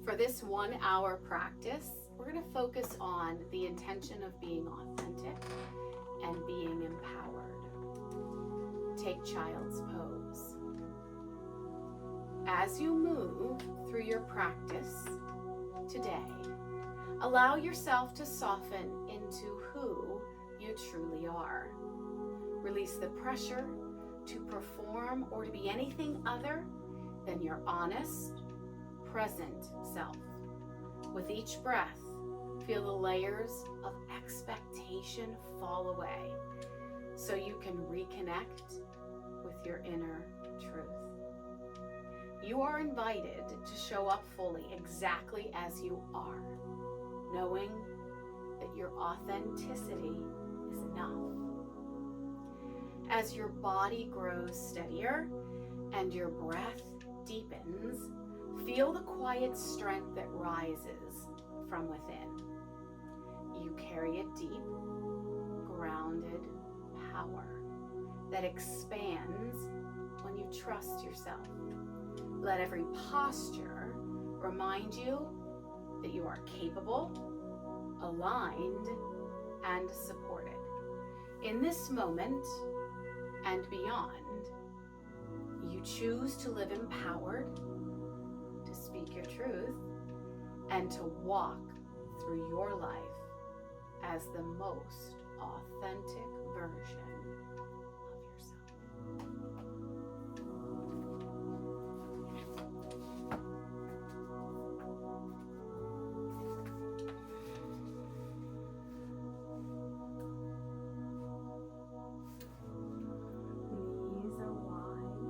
For this 1 hour practice, we're going to focus on the intention of being authentic and being empowered. Take child's pose. As you move through your practice today, allow yourself to soften into who you truly are. Release the pressure to perform or to be anything other than your honest, present self. With each breath, feel the layers of expectation fall away so you can reconnect with your inner truth. You are invited to show up fully exactly as you are, knowing that your authenticity is enough. As your body grows steadier and your breath deepens, feel the quiet strength that rises from within. You carry a deep, grounded power that expands when you trust yourself. Let every posture remind you that you are capable, aligned, and supported. In this moment and beyond, you choose to live empowered, to speak your truth, and to walk through your life as the most authentic version of yourself. Knees are wide.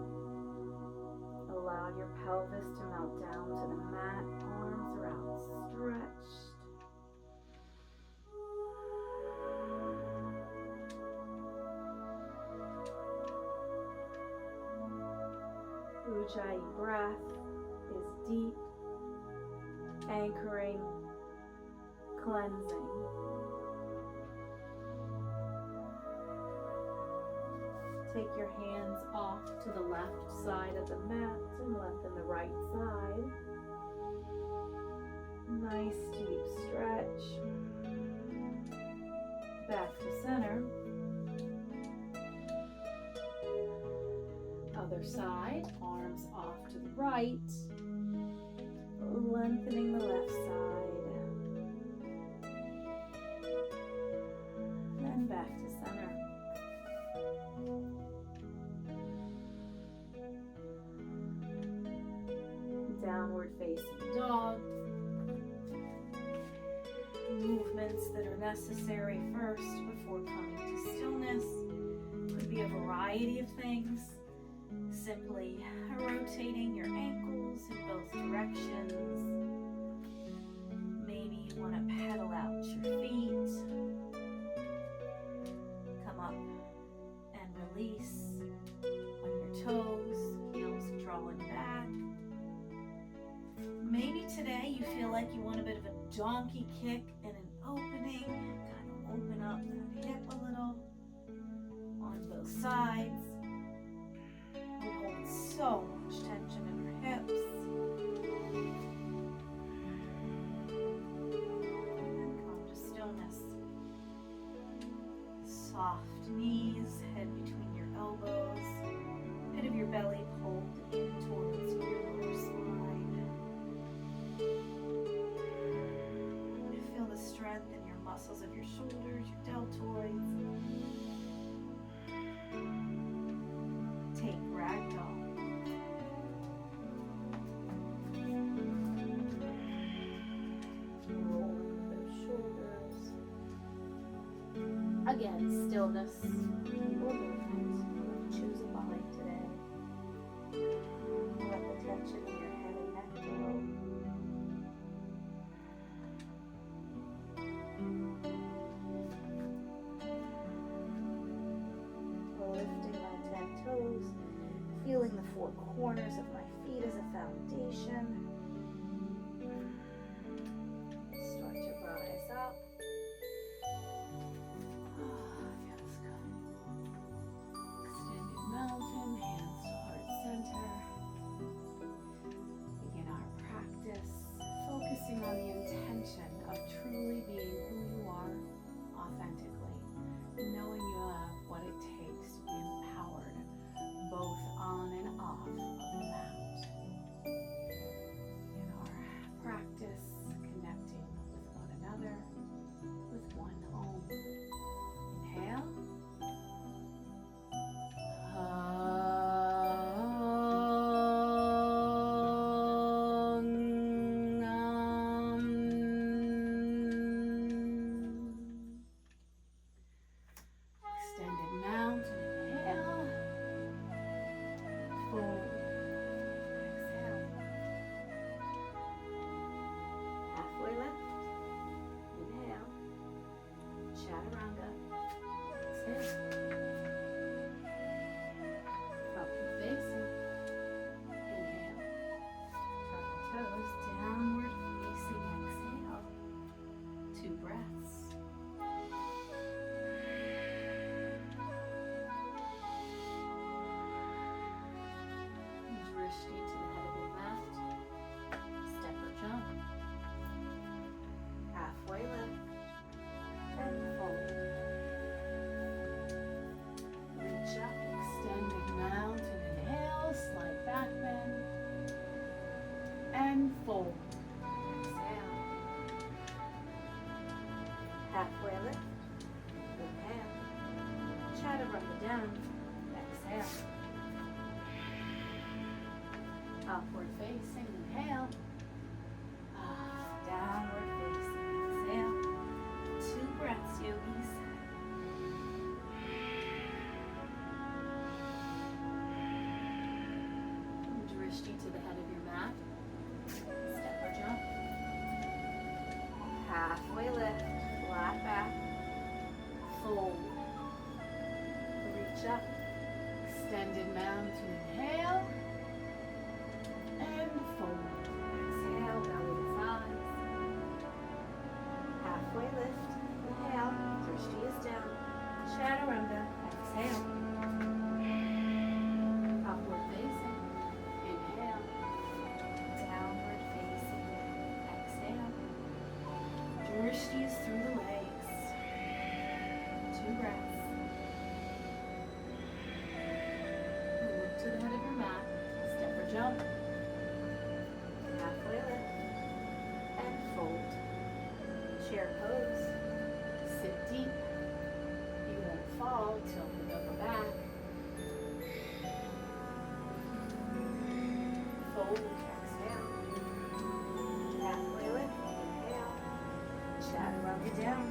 Allow your pelvis to melt down to the mat. Arms are outstretched. Ujjayi breath is deep, anchoring, cleansing. Take your hands off to the left side of the mat and lengthen the right side. Nice deep stretch. Back to center. Other side, arms off to the right, lengthening the left side, and back to center. Downward facing dog. Movements that are necessary first before coming to stillness. Could be a variety of things. Simply rotating your ankles in both directions. Maybe you want to pedal out your feet. Come up and release on your toes, heels drawing back. Maybe today you feel like you want a bit of a donkey kick and an opening. Kind of open up that hip a little on both sides. We hold so much tension in our hips. And come to stillness. Soft knees, head between your elbows, pit of your belly pulled in towards your lower spine. Feel the strength in your muscles of your shoulders, your deltoids. Take ragdoll. Roll those shoulders. Again, stillness or movement. Choose a body today. Let the tension in your head and neck go. Lifting my 10 toes, feeling the 4 corners of my feet as a foundation. Start to rise up. Oh, feels good. Halfway lift. Inhale. Chaturanga down. Exhale. Upward facing. Inhale. Downward facing. Exhale. 2 breaths, yogis. Drishti to the head of your mat. Step or jump. Halfway lift. Flat back. Fold. Reach up. Extended mountain. Inhale. And fold. Exhale. Belly to thighs. Halfway lift. Inhale. Drishti is down. Chaturanga. Exhale. Upward facing. Inhale. Downward facing. Exhale. Drishti is through the legs. 2 breaths. Look to the head of your mat. Step or jump. Halfway lift. And fold. Chair pose. Sit deep. You won't fall. Tilt the upper back. Fold. Exhale. Halfway lift. Inhale. Chaturanga down.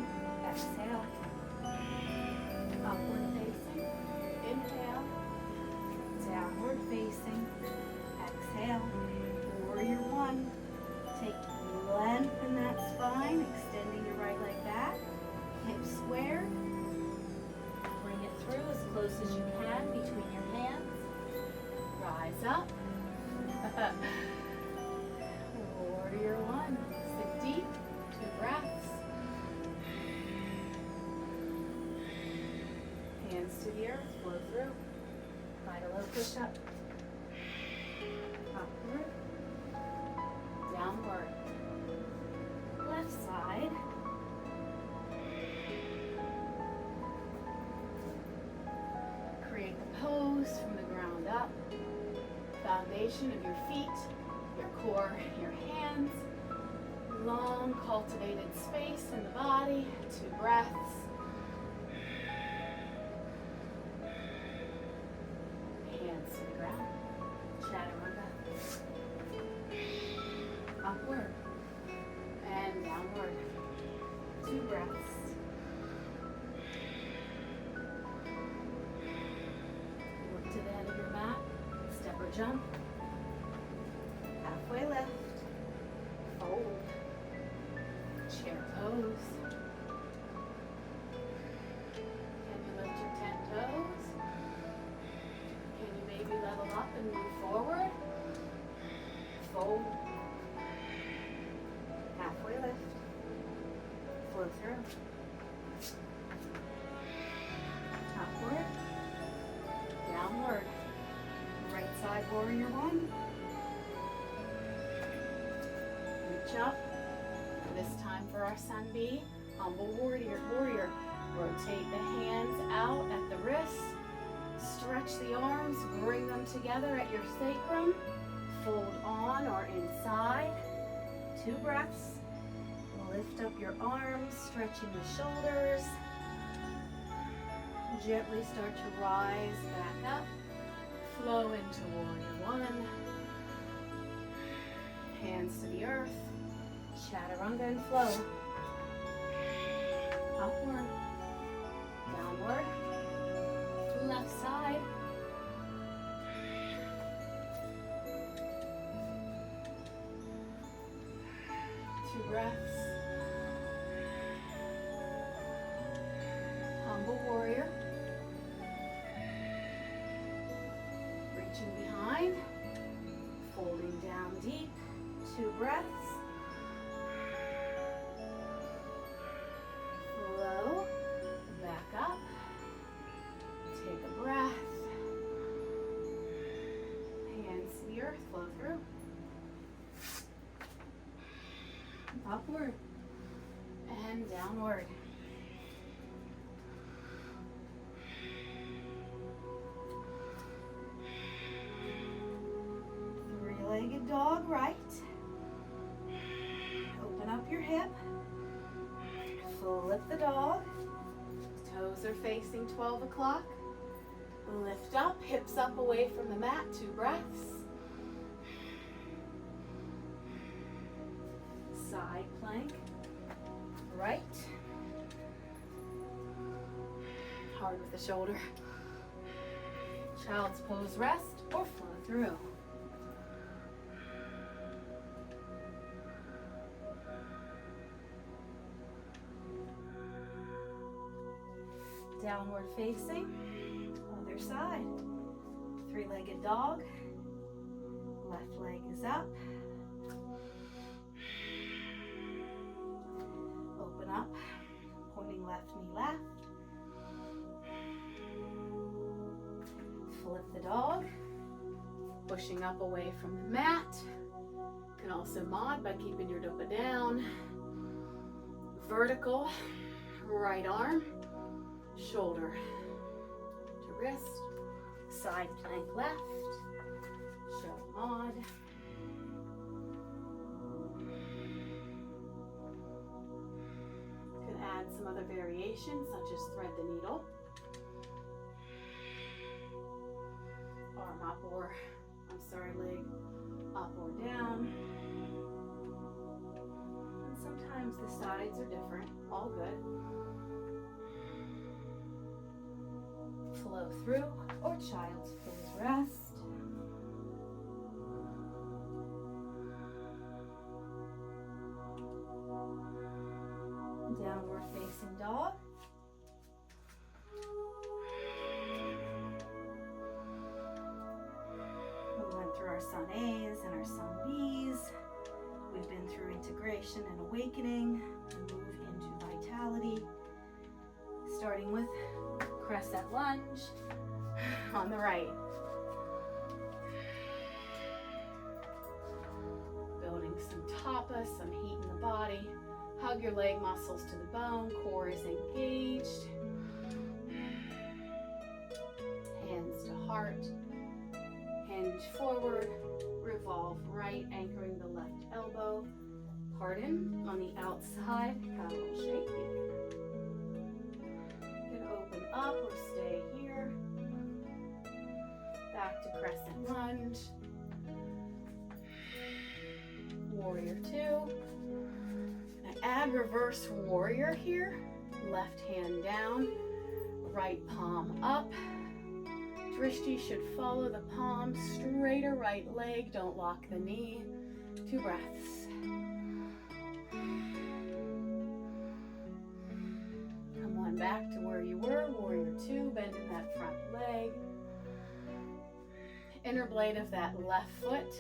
Exhale. Upward facing. Inhale. Downward facing. Exhale. Warrior 1. Take length in that spine, extending your right leg back. Hips square. Bring it through as close as you can between your hands. Rise up. Warrior 1. Sit deep. 2 breaths. Hands to the earth. Flow through. Find a low push up. Upward. Downward. Left side. Create the pose from the ground up. Foundation of your feet, your core, your hands. Long cultivated space in the body. 2 breaths. Hands to the ground. Chaturanga. Upward and downward. 2 breaths. Look to the head of your mat. Step or jump. Halfway lift. Fold. Chair pose. Can you lift your 10 toes? Can you maybe level up and move forward? Fold. Halfway lift. Flow through. Upward. Downward. Right side warrior 1. Reach up. This time for our sun bee. Humble warrior. Rotate the hands out at the wrists. Stretch the arms. Bring them together at your sacrum. Fold on or inside. 2 breaths. Lift up your arms, stretching the shoulders. Gently start to rise back up. Flow into warrior 1. Hands to the earth. Chaturanga and flow. Upward. Downward. Left side. 2 breaths. Humble warrior. Reaching behind. Folding down deep. 2 breaths. Flow. Back up. Take a breath. Hands to the earth. Flow through. Upward and downward. Three-legged dog right. Open up your hip. Flip the dog. Toes are facing 12 o'clock. Lift up, hips up away from the mat, 2 breaths. Side plank, right. Hard with the shoulder. Child's pose, rest or flow through. Downward facing, other side. 3-legged dog. Left leg is up. Open up, pointing left knee left. Flip the dog, pushing up away from the mat. You can also mod by keeping your dopa down. Vertical, right arm, shoulder to wrist, side plank left, show mod. You can add some other variations such as thread the needle. Arm up leg up or down. And sometimes the sides are different, all good. Flow through or child's pose rest. Downward facing dog. We went through our sun A's and our sun B's. We've been through integration and awakening and move into vitality. Starting with crescent lunge on the right. Building some tapas, some heat in the body. Hug your leg muscles to the bone, core is engaged. Hands to heart. Hinge forward, revolve right, anchoring the left elbow. Pardon on the outside, got a little shaky. You can open up or stay here. Back to crescent lunge. Warrior 2. Add reverse warrior here. Left hand down, right palm up. Drishti should follow the palm, straighter right leg, don't lock the knee. 2 breaths. Come on back to where you were, warrior 2, bending that front leg. Inner blade of that left foot,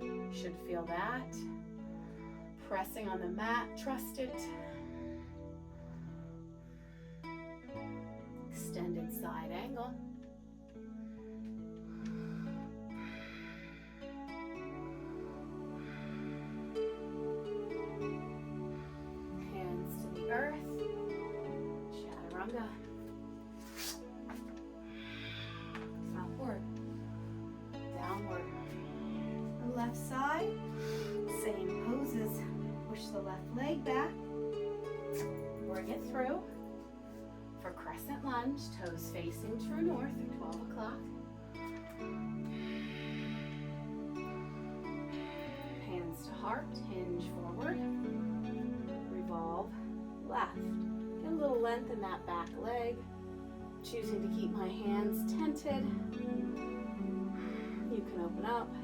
you should feel that. Pressing on the mat, trust it. Extended side angle. Hands to the earth. Chaturanga. Upward. Downward. Left side. Same poses. Push the left leg back. Bring it through. For crescent lunge, toes facing true north at 12 o'clock. Hands to heart, hinge forward. Revolve left. Get a little length in that back leg. Choosing to keep my hands tented. You can open up.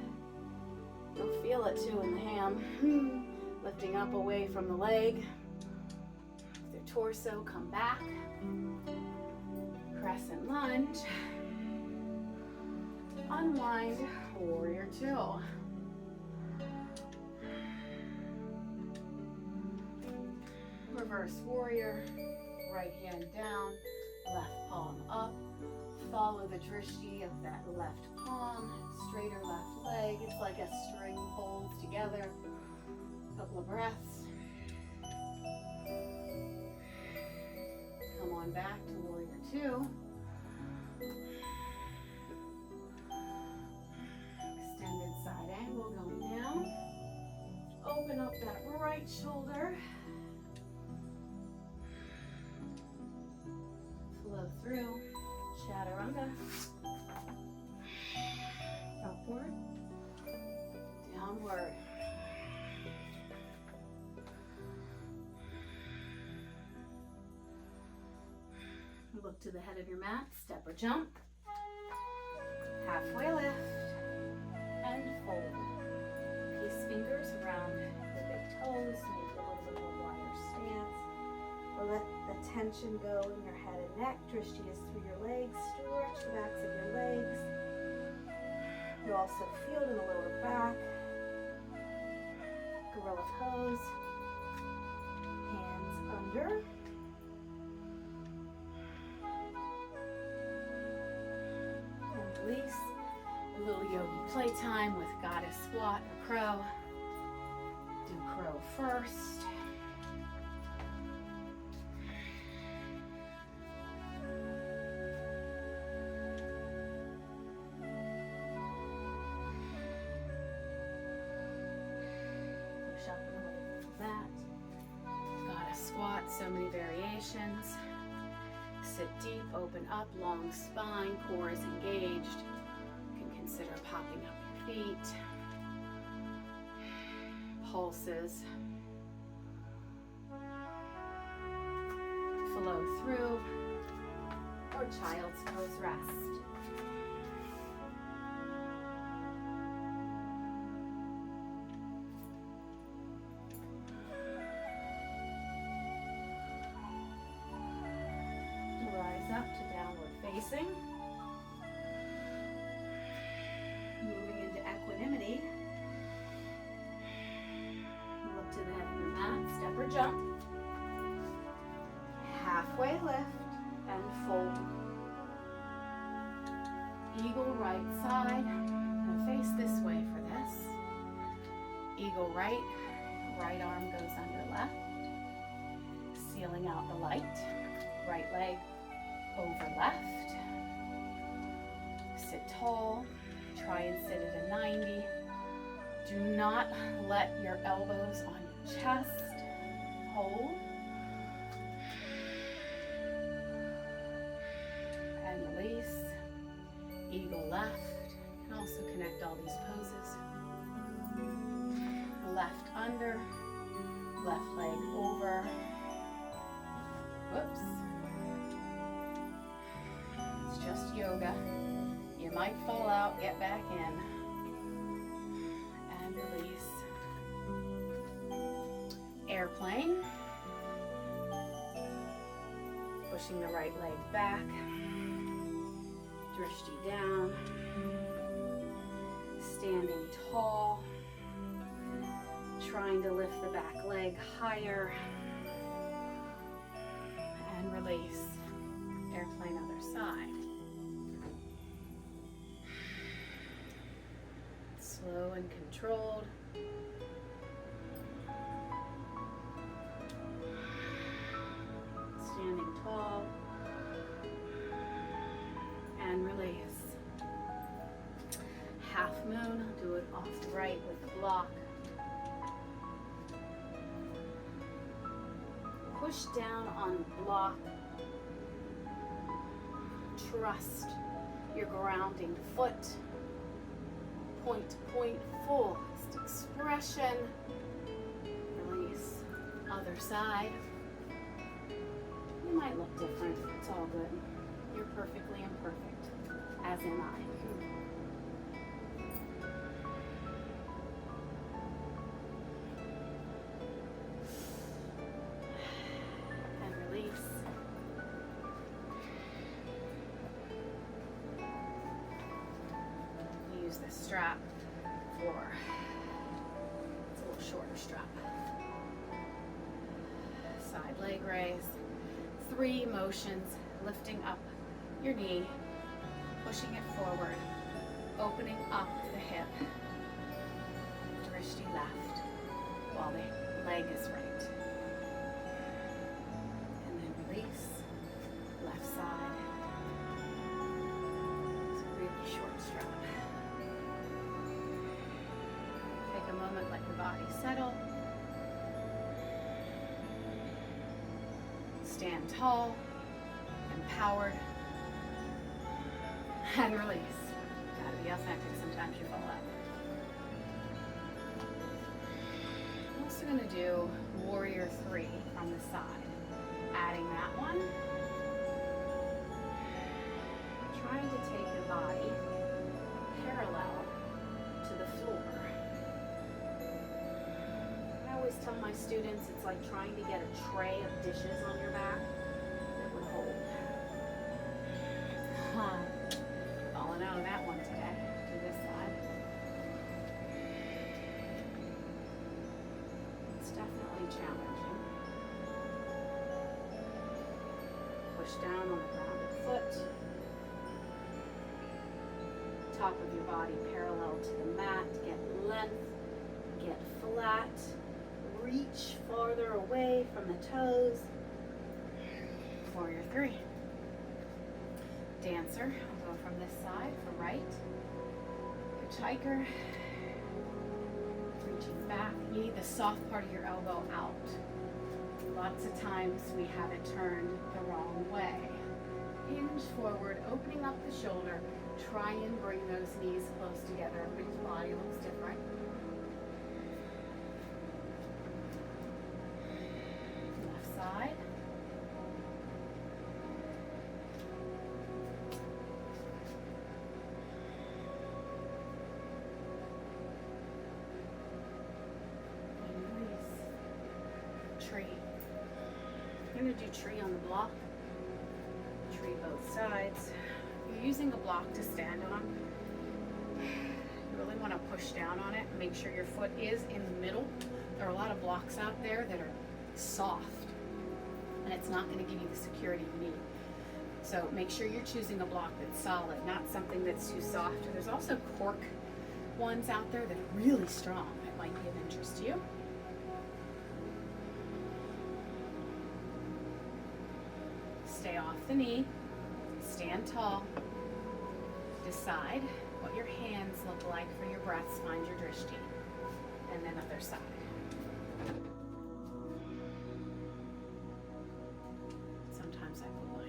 You'll feel it too in the ham. Lifting up away from the leg. With your torso, come back. Crescent lunge. Unwind, warrior 2. Reverse warrior. Right hand down, left palm up. Follow the drishti of that left palm. Straighter left leg. It's like a string holds together. Couple of breaths. Come on back to warrior 2. Extended side angle going down. Open up that right shoulder. through, chaturanga, upward, downward. Look to the head of your mat, step or jump, halfway lift, and fold. Peace fingers around the big toes, maybe a little bit of a wider stance. Or let the tension go in your head and neck. Drishti is through your legs, stretch the backs of your legs. You also feel it in the lower back. Gorilla pose, hands under. Release. A little yogi playtime with goddess squat or crow. Do crow first. Push up and away from that. Goddess squat, so many variations. Sit deep, open up, long spine, core is engaged. You can consider popping up your feet. Pulses. Flow through. Or child's pose rest. Up to downward facing. Moving into equanimity. Look to the head of your mat, step or jump. Halfway lift and fold. Eagle right side. I'm going to face this way for this. Eagle right. Right arm goes under left. Sealing out the light. Right leg over left. Sit tall. Try and sit at a 90. Do not let your elbows on your chest. Hold. And release. Eagle left. You can also connect all these poses. Left under. Left leg over. Whoops. Just yoga. You might fall out, get back in. And release. Airplane. Pushing the right leg back. Drishti down. Standing tall. Trying to lift the back leg higher. And release. Airplane other side. Slow and controlled. Standing tall. And release. Half moon, do it off the right with the block. Push down on the block. Trust your grounding foot. Point to point, fullest expression. Release. Other side. You might look different. It's all good. You're perfectly imperfect, as am I. And release. Use the strap for, it's a little shorter strap. Side leg raise. 3 motions, lifting up your knee, pushing it forward, opening up the hip, drishti left, while the leg is right. And then release, left side. It's a really short strap. Take a moment, let your body settle. Stand tall, empowered, and release. Gotta be authentic, sometimes you fall out. I'm also gonna do warrior 3 from the side. Adding that one. Trying to take your body parallel to the floor. I always tell my students it's like trying to get a tray of dishes on your back that would hold. Falling out of that one today. To this side. It's definitely challenging. Push down on the grounded foot. Top of your body parallel to the mat. Get length. Get flat. Reach farther away from the toes. Warrior 3. Dancer. I'll go from this side for right. Hitchhiker. Reaching back. You need the soft part of your elbow out. Lots of times we have it turned the wrong way. Hinge forward, opening up the shoulder. Try and bring those knees close together. Everybody's body looks different. Left side. And release. Tree. I'm going to do tree on the block. Tree both sides. You're using a block to stand on. You really want to push down on it. Make sure your foot is in the middle. There are a lot of blocks out there that are soft, and it's not going to give you the security you need. So make sure you're choosing a block that's solid, not something that's too soft. There's also cork ones out there that are really strong. That might be of interest to you. Stay off the knee. Stand tall. Decide what your hands look like for your breaths. Find your drishti. And then other side. Sometimes I put my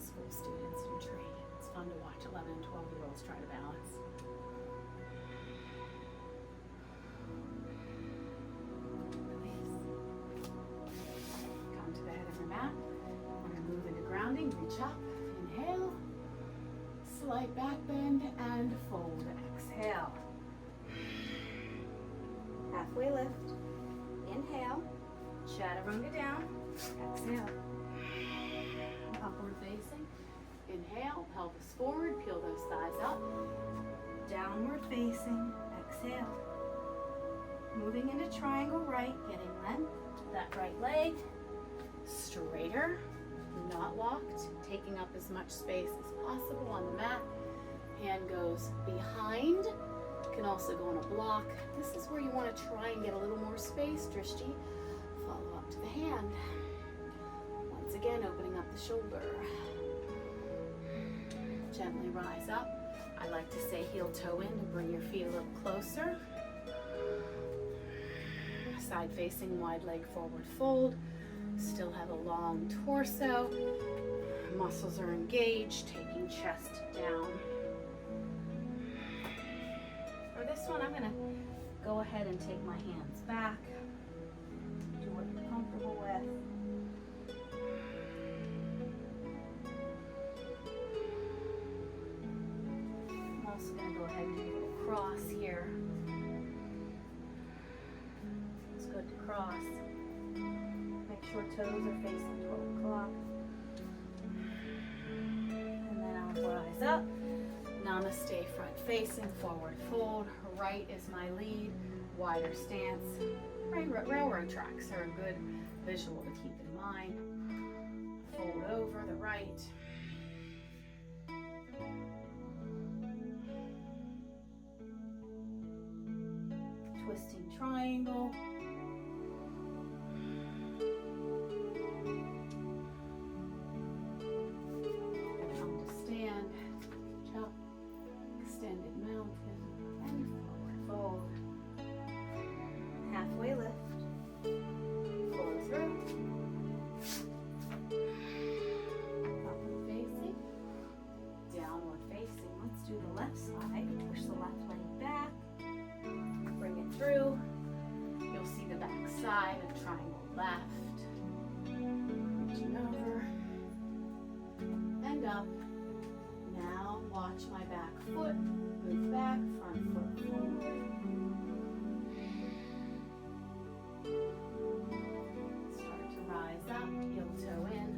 school students in tree. It's fun to watch 11 and 12-year-olds try to balance. Release. Come to the head of your mat. We're going to move into grounding. Reach up. Inhale. Slight back bend and fold. Exhale. Halfway lift. Inhale. Chaturanga down. Exhale. Upward facing. Inhale. Pelvis forward. Peel those thighs up. Downward facing. Exhale. Moving into triangle right. Getting length. That right leg. Straighter. Not locked, taking up as much space as possible on the mat. Hand goes behind. Can also go on a block. This is where you want to try and get a little more space. Drishti, follow up to the hand. Once again, opening up the shoulder. Gently rise up. I like to say heel toe in to bring your feet a little closer. Side facing, wide leg forward fold. Still have a long torso. Muscles are engaged, taking chest down. For this one, I'm going to go ahead and take my hands back. Do what you're comfortable with. I'm also going to go ahead and do a little cross here. It's good to cross. Make sure toes are facing 12 o'clock. And then I'll rise up. Namaste, front facing, forward fold. Right is my lead. Wider stance. Railroad tracks are a good visual to keep in mind. Fold over the right. Twisting triangle. Facing, side and triangle left. Reaching over and up. Now watch my back foot move back, front foot forward. Start to rise up, heel toe in.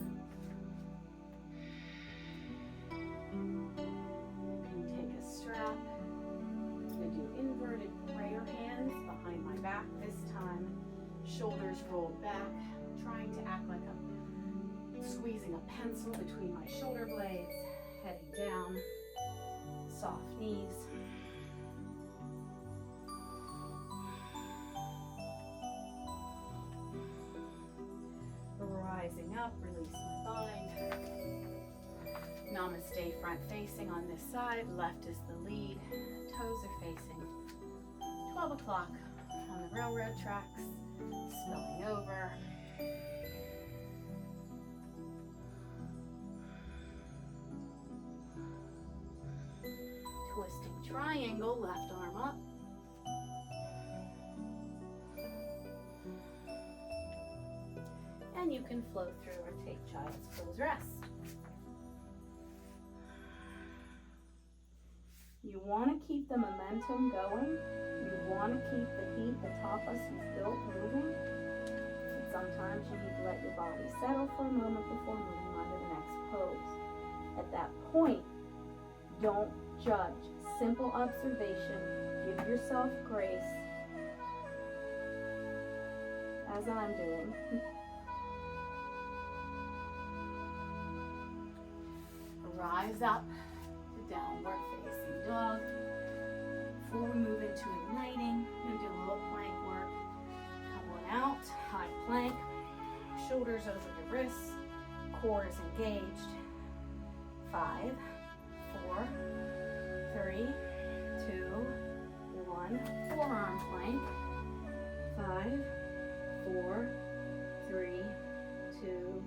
And take a strap. I'm going to do inverted prayer hands behind my back this time. Shoulders rolled back, trying to act like I'm squeezing a pencil between my shoulder blades. Heading down, soft knees. Rising up, release my bind. Namaste, front facing on this side. Left is the lead. Toes are facing 12 o'clock on the railroad tracks. Spilling over. Twisting triangle, left arm up. And you can flow through or take child's pose rest. You want to keep the momentum going. You want to keep the heat, the tapas you've built moving. And sometimes you need to let your body settle for a moment before moving on to the next pose. At that point, don't judge. Simple observation. Give yourself grace, as I'm doing. Rise up to downward facing dog. Before we move into igniting, I'm going to do a little plank work. Come on out, high plank, shoulders over the wrists, core is engaged. 5, 4, 3, 2, 1. Forearm plank. 5, 4, 3, 2,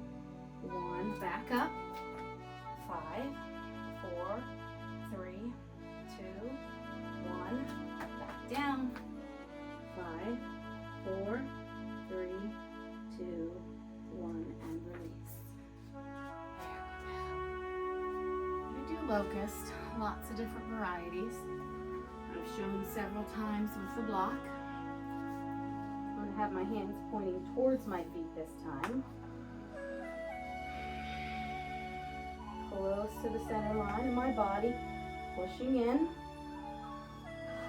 1. Back up. 5, 4, 3, 2, 1. Back down. 5, 4, 3, 2, 1, and release. We do locust, lots of different varieties. I've shown several times with the block. I'm going to have my hands pointing towards my feet this time. Close to the center line of my body, pushing in,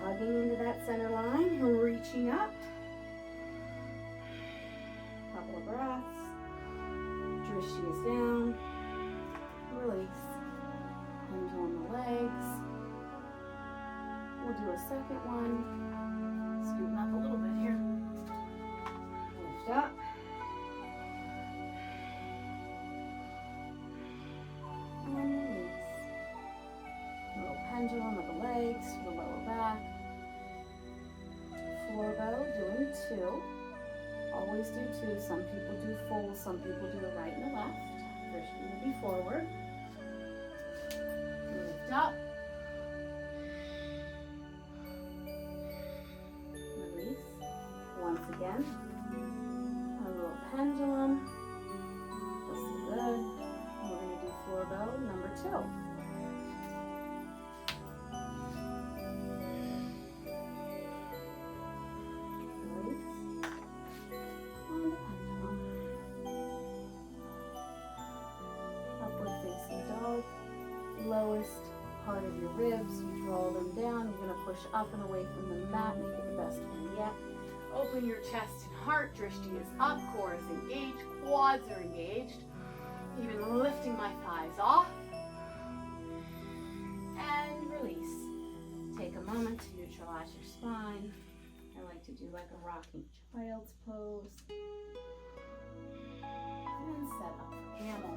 hugging into that center line, reaching up. Couple of breaths. Drishti is down. Release. Hands on the legs. We'll do a second one. Scoot up a little bit here. Lift up. And release. A little pendulum of the legs, the lower back. Floor bow, doing 2. Always do 2. Some people do full, some people do a right and a left. First will be forward. Lift up. Release. Once again. A little pendulum. This is good. We're going to do floor bow number 2. Release. On the pendulum. Upward facing dog. Lowest part of your ribs, you draw them down. You're going to push up and away from the mat, make it the best one yet. Open your chest and heart. Drishti is up, core is engaged, quads are engaged. Even lifting my thighs off. And release. Take a moment to neutralize your spine. I like to do like a rocking child's pose. And set up for camel.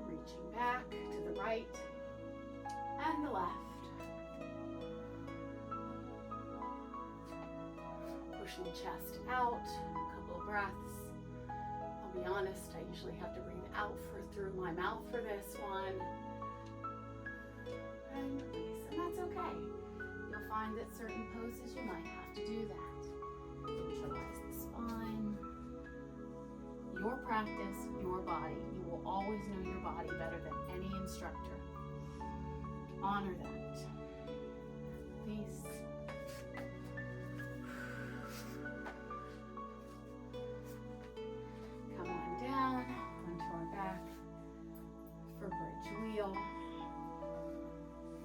Reaching back to the right and the left. Pushing chest out, a couple of breaths. I'll be honest, I usually have to breathe out through my mouth for this one. and release. And that's okay. You'll find that certain poses you might have to do that. Neutralize the spine. Your practice, your body. You will always know your body better than any instructor. Honor that. Release. Come on down onto our back for bridge wheel.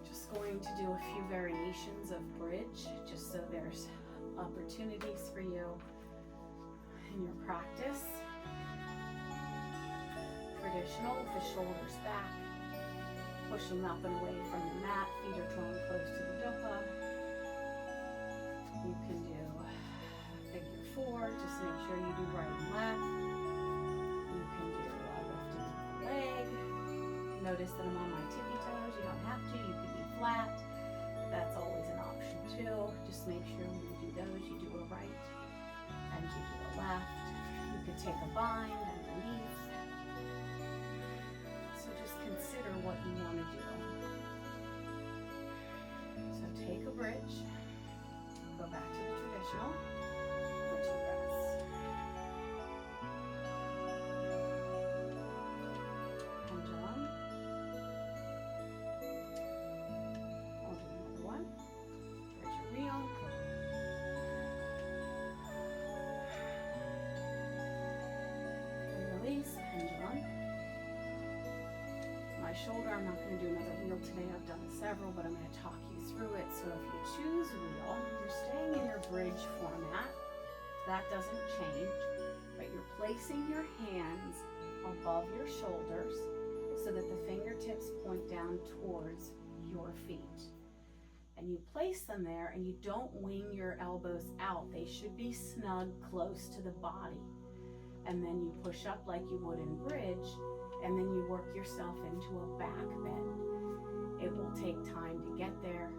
Just going to do a few variations of bridge, just so there's opportunities for you in your practice. Traditional with the shoulders back, pushing up and away from the mat, feet are drawn close to the dopa. You can do figure four, just make sure you do right and left. You can do lifting the leg. Notice that I'm on my tippy toes, you don't have to, you can be flat. That's always an option too. Just make sure when you do those, you do a right and you do a left. You could take a bind underneath. So just consider what you want to do. So take a bridge, go back to the traditional, bridge and press. Pendulum. I'll do another one. Bridge and reel. And release, pendulum. My shoulder, I'm not going to do another wheel today. I've done several, but I'm going to talk you through it. So if you choose wheel, you're staying in your bridge format. That doesn't change, but you're placing your hands above your shoulders so that the fingertips point down towards your feet. And you place them there and you don't wing your elbows out. They should be snug close to the body. And then you push up like you would in bridge, and then you work yourself into a back bend. It will take time to get there.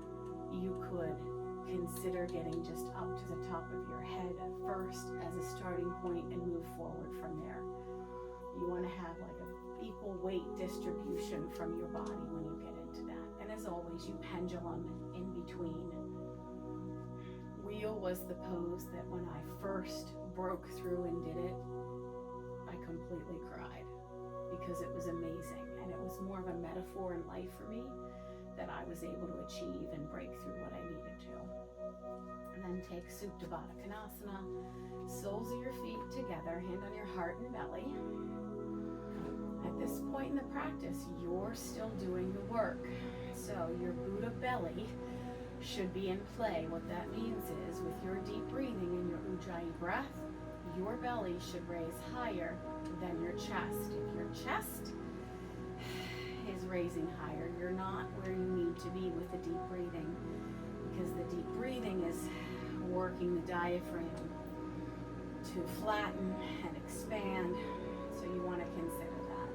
You could consider getting just up to the top of your head first as a starting point and move forward from there. You want to have like an equal weight distribution from your body when you get into that. And as always, you pendulum in between. Wheel was the pose that when I first broke through and did it, I completely cried because it was amazing. And it was more of a metaphor in life for me that I was able to achieve and break through what I needed to. And then take Supta Baddha Konasana, soles of your feet together, hand on your heart and belly. At this point in the practice, you're still doing the work. So your Buddha belly should be in play. What that means is with your deep breathing and your Ujjayi breath, your belly should raise higher than your chest. If your chest is raising higher, you're not where you need to be with the deep breathing, because the deep breathing is working the diaphragm to flatten and expand. So you want to consider that.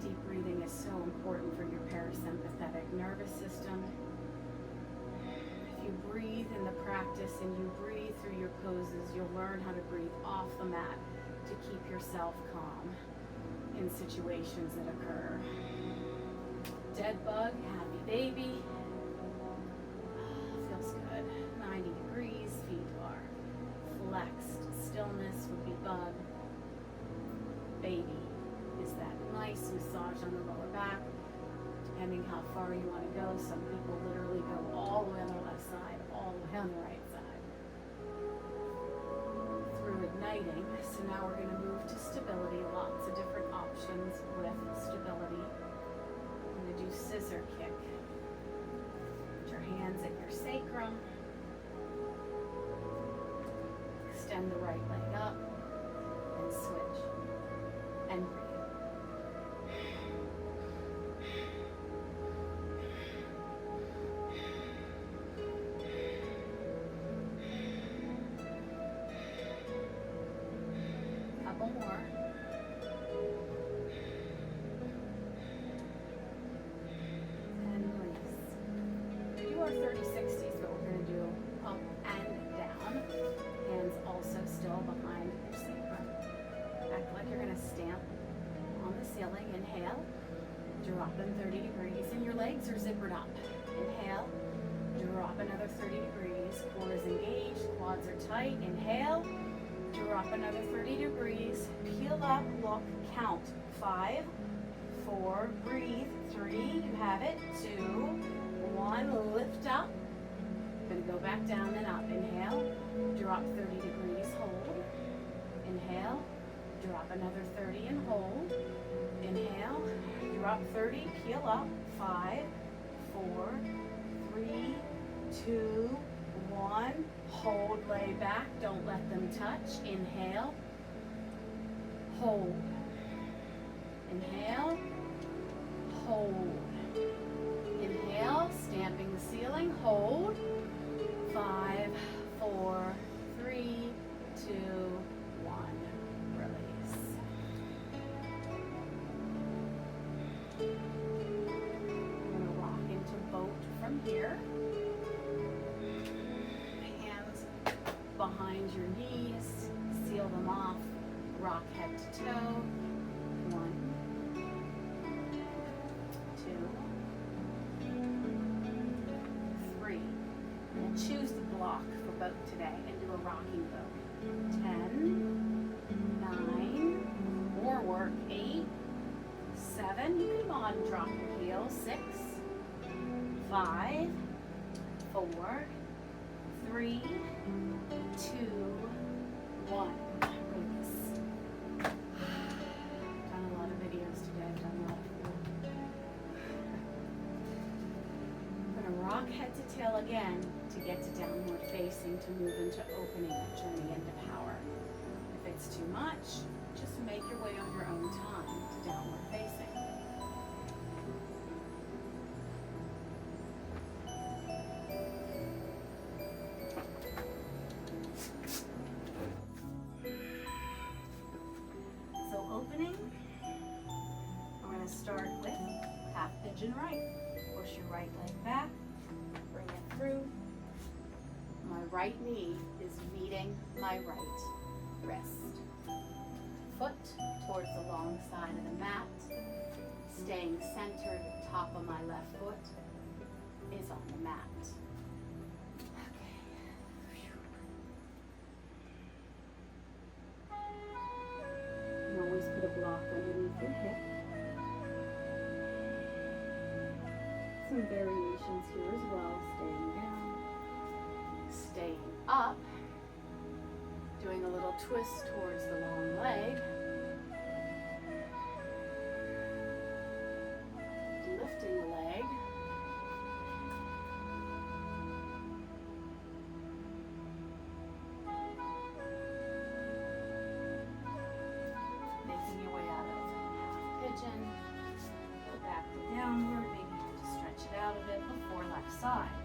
Deep breathing is so important for your parasympathetic nervous system. If you breathe in the practice and you breathe through your poses, you'll learn how to breathe off the mat to keep yourself calm in situations that occur. Dead bug, happy baby. Feels good. 90 degrees, feet are flexed. Stillness would be bug. Baby is that nice massage on the lower back, depending how far you want to go. Some people literally go all the way on the left side, all the way on the right side. Through igniting, so now we're going to move to stability. Lots of different options with stability. I'm going to do scissor kick. Put your hands at your sacrum. Extend the right leg up and switch and breathe. Couple more. And release. Do our 30-60s, but we're going to do up and down. Hands also still behind your sacrum. Act like you're going to stamp on the the ceiling. Inhale, drop in 30 degrees, and your legs are zippered up. Inhale, drop another 30 degrees. Core is engaged, quads are tight. Inhale, drop another 30 degrees. Peel up, look, count. 5, 4, breathe. 3, you have it. 2, 1, lift up. Gonna go back down and up. Inhale, drop 30 degrees, hold. Inhale, drop another 30 and hold. Inhale, drop 30, peel up. 5, 4, 3, 2, 1. Hold, lay back, don't let them touch. Inhale, hold. Inhale, hold. Inhale, stamping the ceiling, hold. 5, 4, 3, 2, 1. Release. I'm going to rock into boat from here. Hands behind your knees, seal them off, rock head to toe. 1, 2, 3. And choose the block for boat today and do a rocking boat. 10, 9, more work. 8, 7, you can go on and drop your heels. 6, 5, 4, 3, 2, 1. Release. Done a lot of videos today. I've done a lot of food. I'm going to rock head to tail again to get to downward facing, to move into opening a journey into power. If it's too much, just make your way on your own time to downward facing. So opening, we're going to start with half pigeon right. Push your right leg back, bring it through. My right knee is meeting my right wrist. Foot towards the long side of the mat. Staying centered, top of my left foot is on the mat. Okay. You always put a block underneath your hip. Some variations here as well. Staying down, staying up, doing a little twist towards the long leg, lifting the leg, making your way out of half pigeon, go back to downward, maybe you have to stretch it out a bit before left side.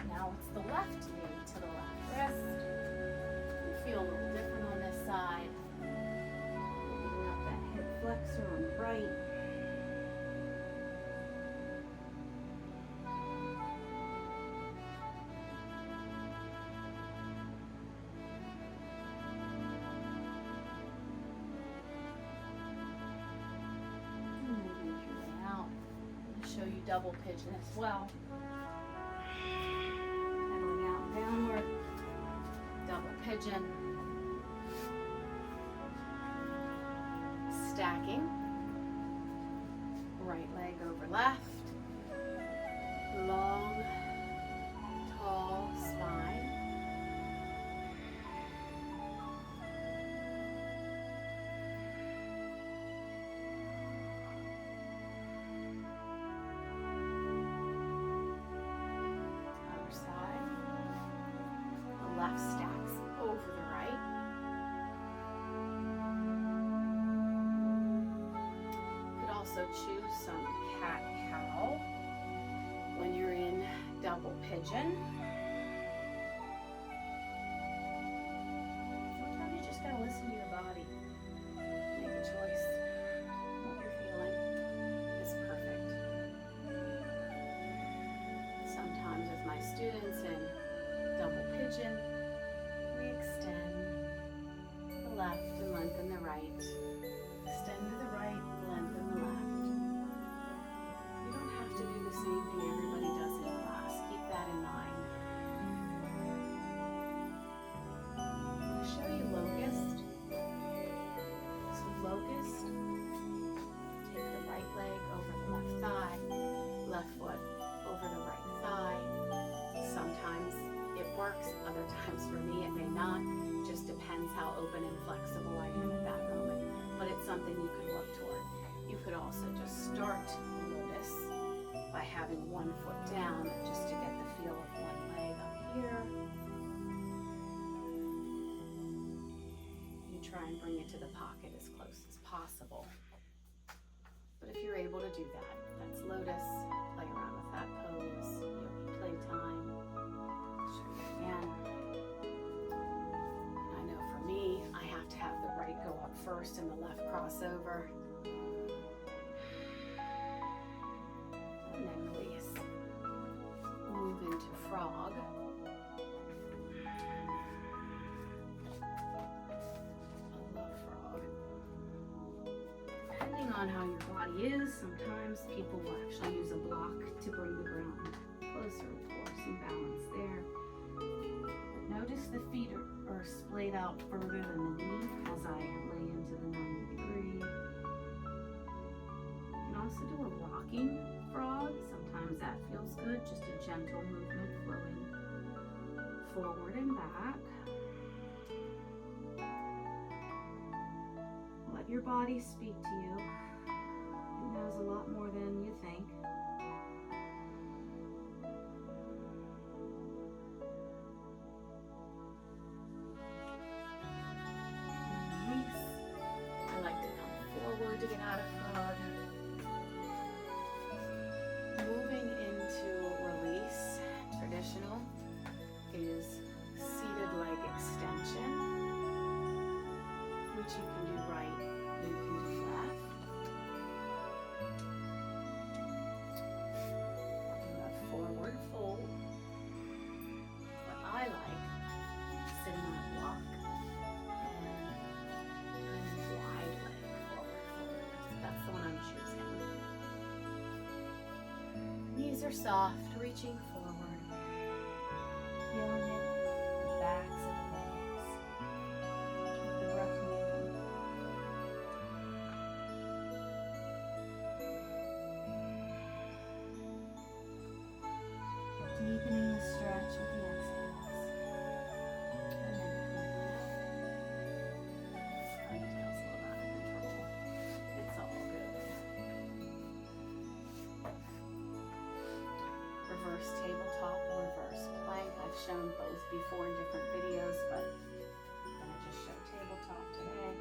Now it's the left knee to the left wrist. You feel a little different on this side. Opening up that hip flexor on the right. And then make your way out. I'm going to show you double pigeon as well. Pedaling out and downward. Double pigeon. Stacking. Right leg over left. Long, tall spine. Other side. The left stacks over the right. Could also choose some cat-cow when you're in double pigeon. Sometimes you just gotta listen to your body. Make a choice. What you're feeling is perfect. Sometimes with my students in double pigeon, we extend the left and lengthen the right. Extend the could also just start lotus by having one foot down just to get the feel of one leg up here. You try and bring it to the pocket as close as possible. But if you're able to do that, that's lotus. Play around with that pose. Yogi playtime. Show you again. And I know for me, I have to have the right go up first and the left cross over. And then release. Move into frog. Depending on how your body is, sometimes people will actually use a block to bring the ground closer for some balance there. But notice the feet are splayed out further than the knee as I lay into the 90 degree. You can also do a rocking frog. Sometimes that feels good, just a gentle movement flowing forward and back. Let your body speak to you. It knows a lot more than you think. Release. I like to come forward to get out of frog. Moving into release, traditional, is seated leg extension, which you can do right. You can do left. Do a forward fold. What I like, sitting on a block and wide leg forward fold. That's the one I'm choosing. Knees are soft, reaching forward. Feeling it in the backs of the legs. The breath moving. Deepening the stretch with the exhales. And then ponytail's a little out of control. It's all good. Reverse tabletop or reverse plank. I've shown both before in different videos, but I'm going to just show tabletop today.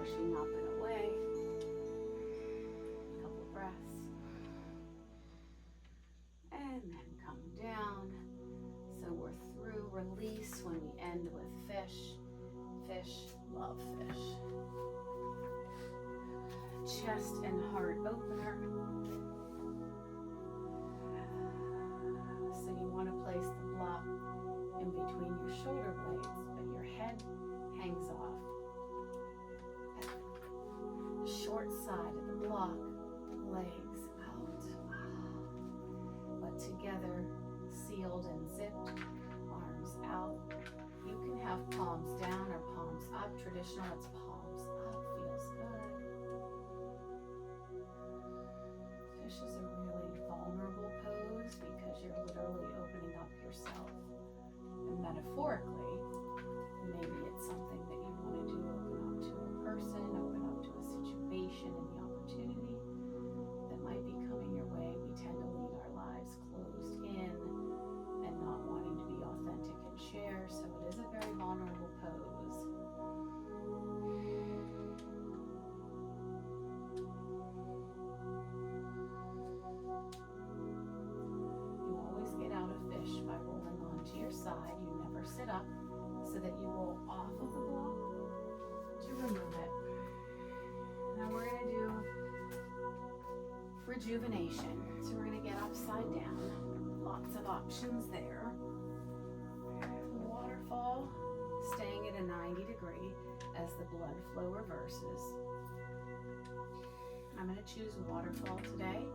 Pushing up and away. A couple of breaths. And then come down. So we're through release when we end with fish. Fish, love fish. Chest and heart opener. So you want to place the block in between your shoulder blades, but your head hangs off at the short side of the block, legs out. But together, sealed and zipped, arms out. You can have palms down or palms up. Traditional, it's palms up, feels good. Fish is a really vulnerable pose because you're literally opening up yourself. And metaphorically, maybe it's something that you want to do, open up to a person, open up to a situation and the opportunity that might be coming your way. We tend to lead our lives closed in and not wanting to be authentic and share, so it is a very vulnerable pose. You always get out of fish by rolling onto your side. You never sit up, so that you roll off of the block to remove it. Now we're going to do rejuvenation. So we're going to get upside down. Lots of options there. Waterfall, staying at a 90 degree as the blood flow reverses. I'm going to choose waterfall today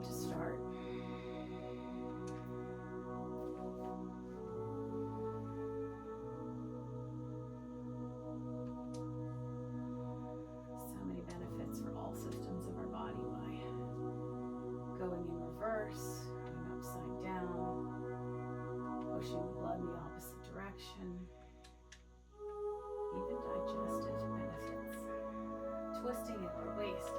to start. So many benefits for all systems of our body by going in reverse, going upside down, pushing the blood in the opposite direction, even digestive benefits. Twisting at the waist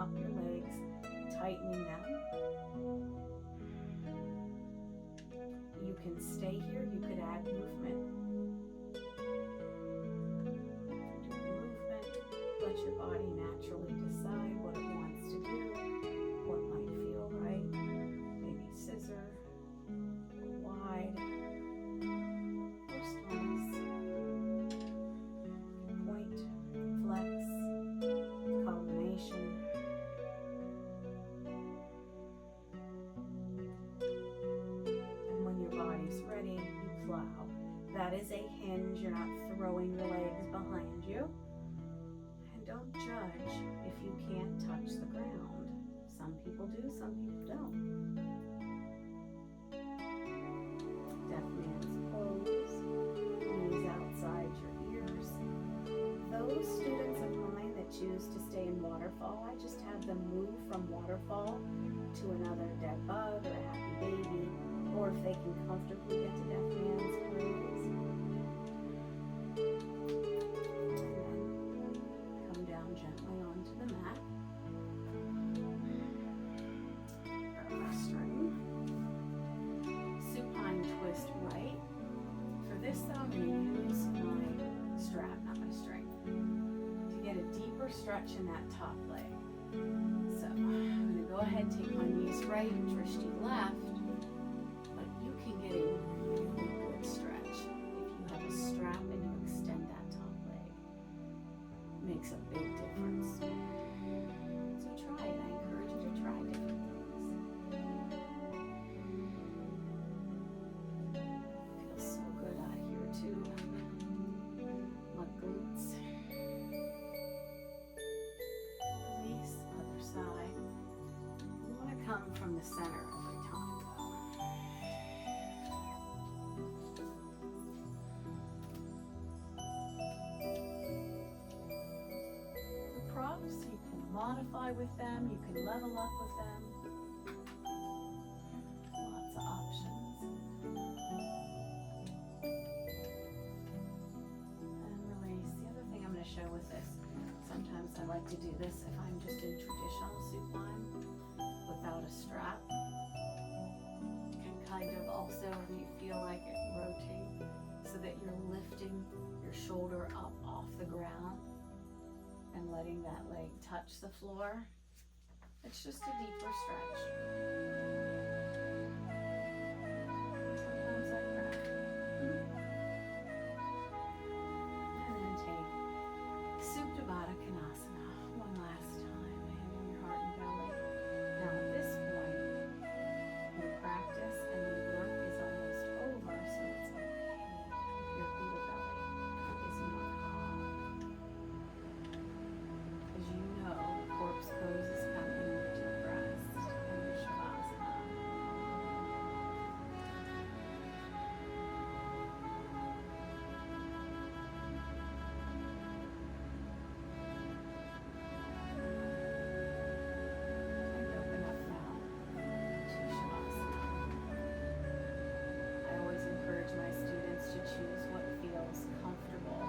up your legs, tightening them. You can stay here, you could add movement. Do movement, let your body naturally decide what it wants to do, what might feel right. Maybe scissor, or wide, or stillness. Point, flex, combination. And when your body's ready, you plow. That is a hinge. You're not throwing your legs behind you. And don't judge if you can't touch the ground. Some people do, some people don't. Deaf man's pose, knees outside your ears. Those students of mine that choose to stay in waterfall, I just have them move from waterfall to another dead bug or a happy baby, or if they can comfortably get to deaf man's pose. And then come down gently onto the mat. String. Supine twist right. For this though, I'm going to use my strap, not my string, to get a deeper stretch in that top leg. So I'm going to go ahead and take my knees right, drishti left, but you can get a really good stretch if you have a strap and you extend that top leg. It makes a big difference. So try it. I encourage you to try different things. Feels so good out here too. My glutes. Release, other side. You want to come from the center every time though. The props, you can modify with them, you can level up with them. Lots of options. And release. The other thing I'm going to show with this, sometimes I like to do this if I'm just in traditional supine without a strap. Can kind of also, when you feel like it, rotate so that you're lifting your shoulder up off the ground and letting that leg touch the floor. It's just a deeper stretch. Sometimes I crack. And then take Supta Baddha Konasana one last time, hand in your heart and belly. Now at this point, your practice and your work is almost over, so it's okay if your Buddha belly is more calm. As you know, corpse pose is coming with your breast and your Shavasana. And open up now to Shavasana. I always encourage my students to choose what feels comfortable.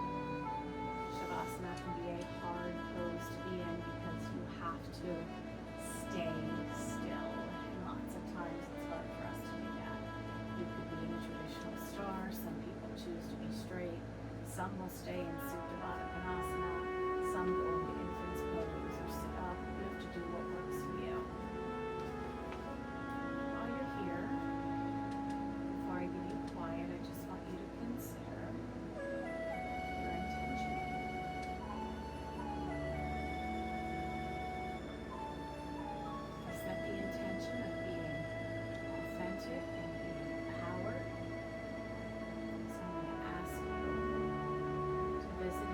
Shavasana can be a hard pose to be in because you have to stay still. And lots of times it's hard for us to do that. You could be in a traditional star. Some people choose to be straight. Some will stay in Supta Baddha Konasana. Some go into infant's pose or sit up. You have to do what works for you. While you're here, before I give you quiet, I just want you to consider your intention. Set the intention of being authentic and being empowered. So I'm going to ask you to visit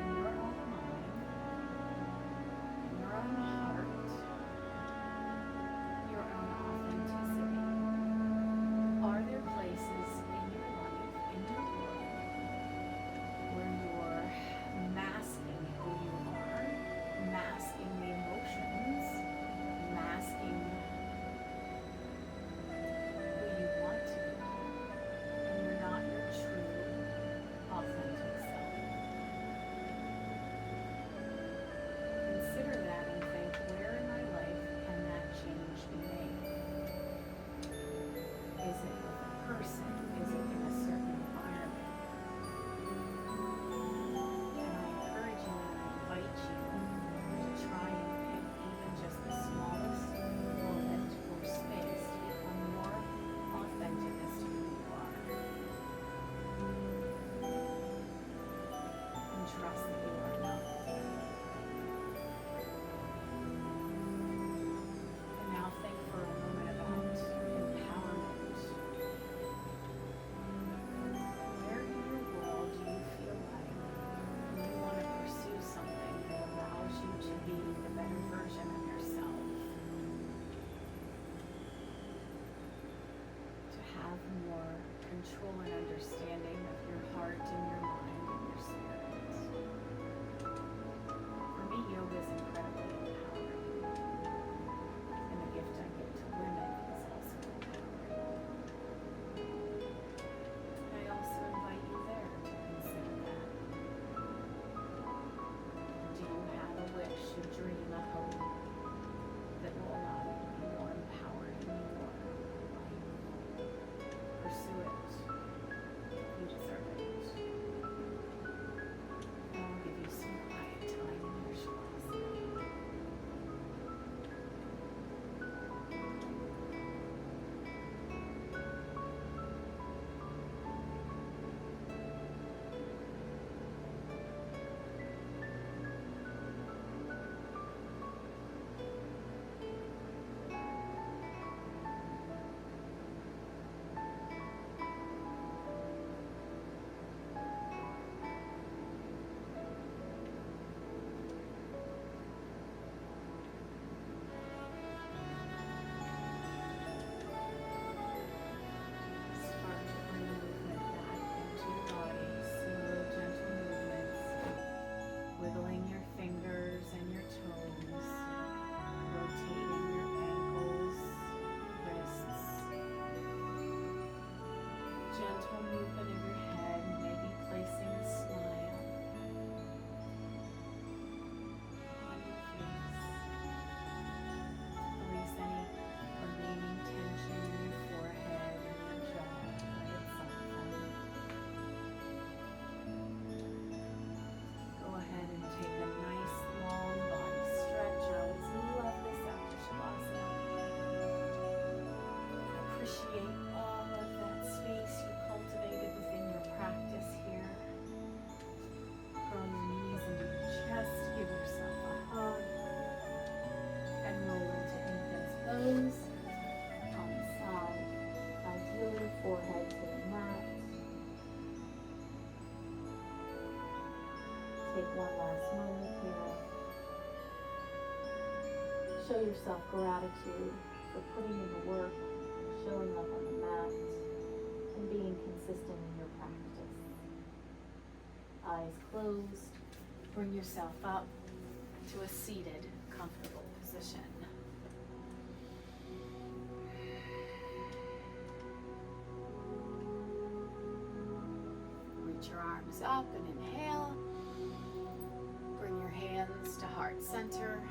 gentle movement of your head, maybe placing a smile on your face. Release any remaining tension in your forehead and your jaw. Let it soften. Go ahead and take a nice long body stretch. I always love this after Shavasana. Appreciate all of that space you cultivated within your practice here. Curl your knees into your chest, give yourself a hug, and roll into infant's pose. On the side, ideally forehead to the mat. Take one last moment here. Show yourself gratitude for putting in the work, showing up on the mat, and being consistent in your practice. Eyes closed. Bring yourself up to a seated, comfortable position. Reach your arms up and inhale. Bring your hands to heart center.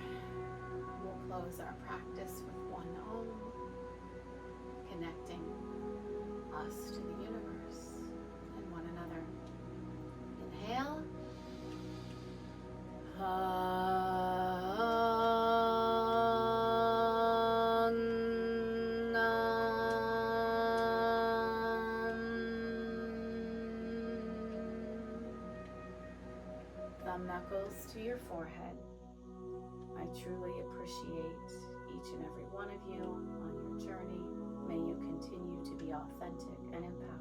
We'll close our practice with one Om, connecting us to the universe and one another. Inhale. Thumb knuckles to your forehead. I truly appreciate each and every one of you on your journey. May you continue to be authentic and empowered.